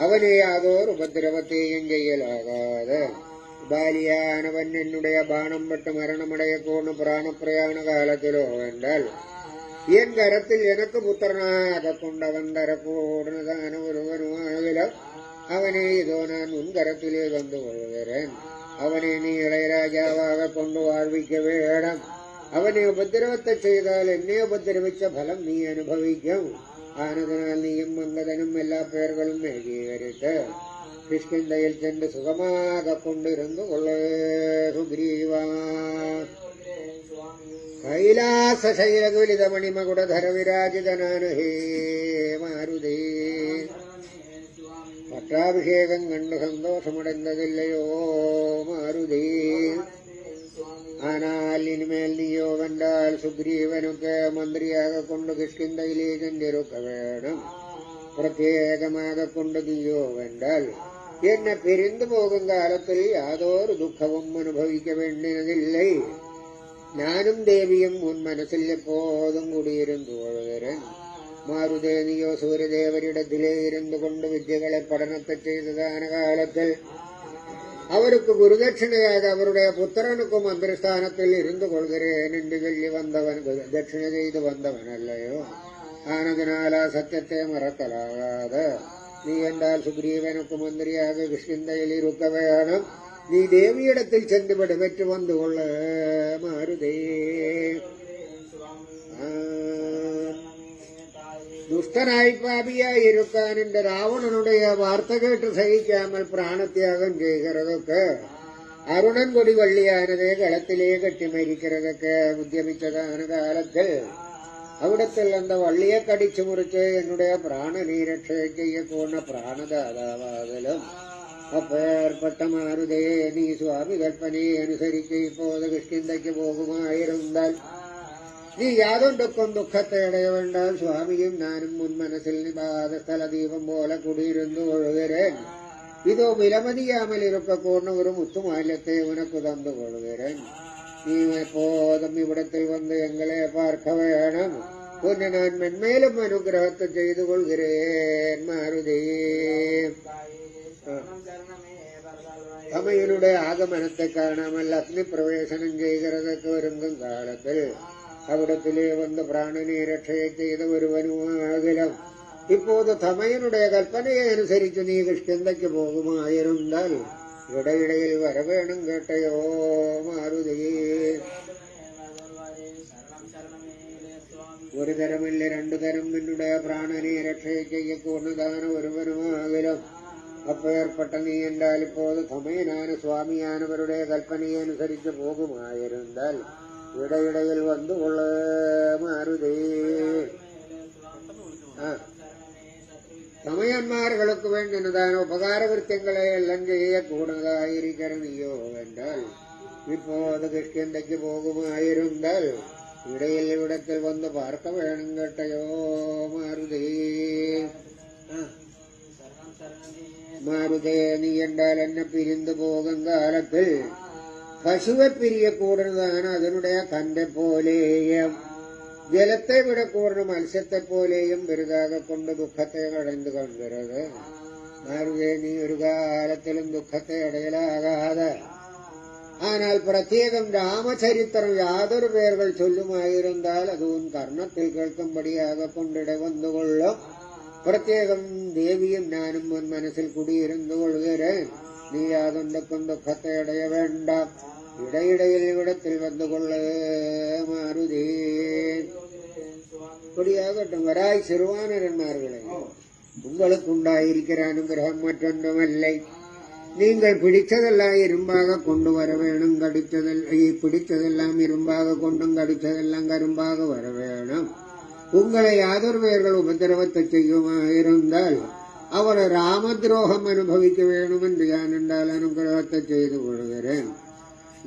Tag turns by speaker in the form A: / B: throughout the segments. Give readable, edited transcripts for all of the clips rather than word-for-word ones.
A: അവനെ യാതൊരു ഉപദ്രവത്തെയും ചെയ്യലാകാതെ ബാലിയാനവൻ എന്നുடைய ബാണം പെട്ട് മരണമടയക്കോണ് പ്രാണപ്രയാണ കാലത്തിലോ വേണ്ടാൽ എൻ കരത്തിൽ എനക്ക് പുത്രനാകെ കൊണ്ടവൻ തരക്കൂടുന്നതാന ഒരുവനുമാകിലും അവനെ ഇതോ ഞാൻ മുൻകരത്തിലേ വന്നുകൊള്ളുകരൻ. അവനെ നീ ഇളയരാജാവാകെ കൊണ്ടു വാഴ്വിക്ക വേണം. അവനെ ഉപദ്രവത്തെ ചെയ്താൽ എന്നെ ഉപദ്രവിച്ച ഫലം നീ അനുഭവിക്കും. ആനതിനാൽ നീയും മംഗതനും എല്ലാ പേരുകളും ഏകീകരിച്ച് കിഷ്കിന്ധയിൽ ചെന്ന് സുഖമാകെ കൊണ്ടിരുന്നു കൊള്ളേ സുഗ്രീവ. കൈലാസശൈലകുലിത മണിമകുടധര വിരാജിതനാണ് ഹേ മാരുതി. പട്ടാഭിഷേകം കണ്ട് സന്തോഷമടങ്ങതില്ലയോ മാരുതി. ஆனால் இனிமேல் நீயோ வென்றால் சுக்ரீவனுக்கு மந்திரியாக கொண்டு கிஷ்கிந்தையிலே இருக்க வேணும். பிரத்யேகமாக கொண்டு நீயோ வென்றால் என்னை பிரிந்து போகும் காலத்தில் யாதொரு துக்கமும் அனுபவிக்க வேண்டியதில்லை. ഞാനും ദേവിയും മുൻ മനസ്സിൽ എപ്പോതും കൂടിയിരുന്നു കൊള്ളുകരൻ. മാരുതേ നീയോ സൂര്യദേവരിടത്തിലേ ഇരുന്നു കൊണ്ട് വിദ്യകളെ പഠനത്തെ ചെയ്തതാന കാലത്തിൽ അവർക്ക് ഗുരുദക്ഷിണയായി അവരുടെ പുത്രനുക്കും മന്ത്രിസ്ഥാനത്തിൽ ഇരുന്നു കൊള്ളുകരേൻ. എന്റെ ചൊല്ലി വന്നവൻ ദക്ഷിണ ചെയ്തു വന്നവനല്ലയോ. ആനതിനാൽ ആ സത്യത്തെ മറക്കലാകാതെ നീ എന്താൽ സുഗ്രീവനുക്ക് മന്ത്രിയാകെ കിഷ്കിന്ധയിൽ ഇരുക്ക വേണം. നീ ദേവിയിടത്തിൽ ചെന്ന് വെടിവെറ്റ് വന്നുകൊള്ള മാരുതേ. ദുഷ്ടനായി പാപിയായി ഇരുക്കാൻ എന്റെ രാവണനുடைய വാർത്ത കേട്ട് സഹിക്കാമൽ പ്രാണത്യാഗം ചെയ്യുകതൊക്കെ അരുണൻ കൊടി വള്ളിയാനതേ കളത്തിലേ കെട്ടിമരിக்கிறതൊക്കെ ഉദ്യമിച്ചതാണ് കാലത്തിൽ അവിടത്തിൽ എന്താ വള്ളിയെ കടിച്ചു മുറിച്ച് എന്നുடைய പ്രാണനീ രക്ഷ ചെയ്യപ്പോണ പ്രാണദാതാവാകലും அப்பேற்பட்ட மாருதே நீ சுவாமி கல்பனையை അനുസരിച്ച് இப்போது கிஷ்கிந்தைக்கு പോകുമായിരുന്നാൽ നീ യാതൊണ്ടൊപ്പം ദുഃഖത്തെ അടയ വേണ്ടാൽ സ്വാമിയും ഞാനും മുൻ മനസ്സിൽ നിപാതസ്ഥലദീപം പോലെ കുടിയിരുന്നു കൊള്ളുകരൻ. ഇതോ വിലമതിയാമലിരുക്കൂർണ്ണ ഒരു മുത്തുമാല്യത്തെ ഉനക്കു തന്നു കൊള്ളുകരൻ. നീ എപ്പോതും ഇവിടത്തിൽ വന്ന് എങ്ങളെ പാർക്ക വേണം. പിന്നെ ഞാൻ മെന്മേലും അനുഗ്രഹത്തെ ചെയ്തു കൊള്ളുകരേൻ മാരുതേ. തമയനുടെ ആഗമനത്തെ കാണാമല്ല അഗ്നിപ്രവേശനം ചെയ്യുന്നതൊക്കെ ഒരുങ്ങും കാലത്തിൽ അവിടത്തിലേ വന്ന് പ്രാണനെ രക്ഷയെ ചെയ്ത ഒരുവനുമാകലും இப்போது തമയനുടെ കൽപ്പനയെ അനുസരിച്ച് നീ കിഷ്കിന്ധയ്ക്ക് പോകുമായിരുന്നാൽ ഇടയിടയിൽ വരവേണം കേട്ടയോ മാരുതി. ഒരു തരമില്ല രണ്ടു തരം നിന്നുടെ പ്രാണനെ രക്ഷയെ ചെയ്യക്കൂടുന്നതാണ് ഒരുവനുമാകലും அப்பேற்பட்ட நீ என்றால் இப்போது தமையனான சுவாமியானவருடைய கல்பனையை അനുസരിച്ച് പോകുമായിരുന്നാൽ ഇടയിടയിൽ വന്നു കൊള്ള മാരുതേ. തമയന്മാர்களுக்கு വേണ്ടുന്നതാണ് ഉപകാരകൃത്യങ്ങളെ എല്ലാം ചെയ്യക്കൂടുന്നതായിരിക്കണം നീയോ വെന്റാൽ இப்போது കിഷ്കിന്ധയ്ക്ക് പോകുമായിരുന്നാൽ ഇടയിൽ ഇവിടത്തിൽ വന്ന് പാർക്ക വേണം കേട്ടയോ മാരുതേ. മാരുതേ നീ എന്താൽ എന്നെ പിരിந்து പോകും കാലത്തിൽ പശുവെ പിരിയക്കൂടുന്നതാണ് അതിനുடைய കന്റെ പോലെയും ജലത്തെ വിടക്കൂടുന്ന മത്സ്യത്തെ പോലെയും വെറുതാകെ കൊണ്ട് ദുഃഖത്തെ അടഞ്ഞു കൊണ്ടുവരുത്. മാരുതേ നീ ഒരു കാലത്തിലും ദുഃഖത്തെ അടയലാകാതെ ஆனால் പ്രത്യേകം രാമചരിത്രം യാതൊരു പേരുകൾ ചൊല്ലുമായിരുന്നാൽ അതും കർണത്തിൽ കേൾക്കുമ്പടിയാകെ കൊണ്ടിട വന്നുകൊള്ളും. പ്രത്യേകം ദേവിയും ഞാനും മുൻ മനസ്സിൽ കുടിയിരുന്നു കൊള്ളുകരൻ. നീ യാതൊണ്ടൊക്കും ദുഃഖത്തെ അടയ വേണ്ട. ഇടയിടയിൽ ഇവിടത്തിൽ വന്നുകൊള്ളേ മാരുതേ. കൊടിയാകട്ടെ വരാய் சிறுவானரന്മാர்களே, உங்களுக்குண்டாயிருக்கிற അനുഗ്രഹം മറ്റൊന്നുമല്ലേ. நீங்கள் பிடிச்சதெல்லாம் இரும்பாக கொண்டு வர வேணும். பிடிச்சதெல்லாம் இரும்பாக கொண்டும் கடிச்சதெல்லாம் கரும்பாக வர வேணும். உங்களை யாதொரு பேர்கள் உபதிரவத்தை செய்யுமாயிருந்தால் அவர் ராமத்ரோகம் அனுபவிக்க வேண்டும் என்று யான் என்றால் அனுகிரகத்தை செய்து கொள்கிறேன்.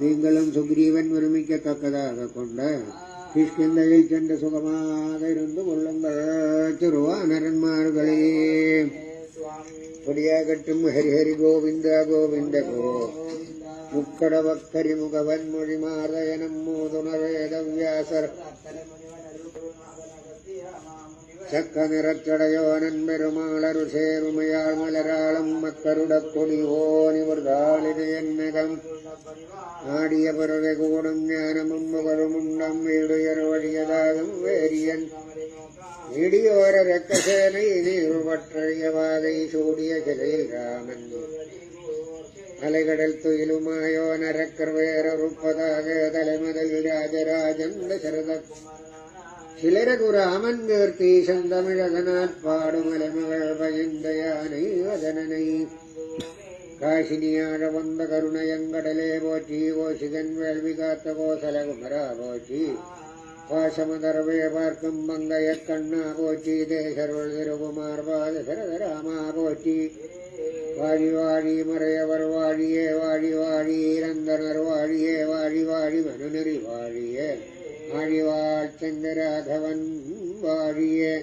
A: நீங்களும் சுக்ரீவன் விரும்பிக்கத்தக்கதாக கொண்ட கிஷ்கிந்தையில் சென்று சுகமாக இருந்து கொள்ளுங்கள் திருவானரன்மார்களே. கொடியாகட்டும். ஹரிஹரி கோவிந்த கோவிந்த கோ முக்கடவக்கரி முகவன் மொழி மாதயனம் மூதுணர் வேதவியாசர் சக்க நிறச்சடையோனன் பெருமாளரு சேருமையாள் மலராளம் மக்கருடக் கொடியோனிவர்தாளிது என்னகம் ஆடிய பிறகு கூடும் ஞானமும் புகழும் உண்டம் வீடுயர் வழியதாகும் வேரியன் இடியோர ரக்கசேனை நீர்பற்றிய வாகை சூடிய சிலையில் ராமன் அலைகடல் துயிலுமாயோ நரக்கர் வேறொருப்பதாக தலைமதில் ராஜராஜன் தசரத சிலரகுராமன் கீர்த்தி செந்தமிழகனாற் பாடும் அலைமகள் பகிர்ந்த யானை வதனனை காசினியாழ வந்த கருணையங்கடலே போற்றி கோசிகன் வேள்வி காத்த கோசலகுமரா போற்றி பாசமதரவே பார்க்கும் மங்கைய கண்ணா போற்றி தேசருள் திருகுமார் பாதசரதராமா போற்றி வாழி வாழி மறையவர் வாழியே வாழி வாழி இறந்தனர் வாழியே வாழி வாழி மனுநெறி வாழியே ஆழிவாழ் சந்திராகவன் வாழியே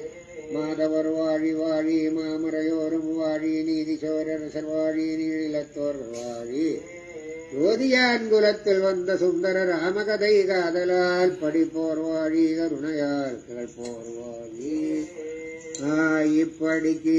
A: மாதவர் வாழி வாழி மாமரையோரும் வாழி நீதிசோரரசர் வாழி நீளத்தோர் வாழி ஜோதியான் குலத்தில் வந்த சுந்தர ராமகதை காதலால் படிப்போர் வாழி கருணையால் கேட்போர் வாழி இப்படிக்கு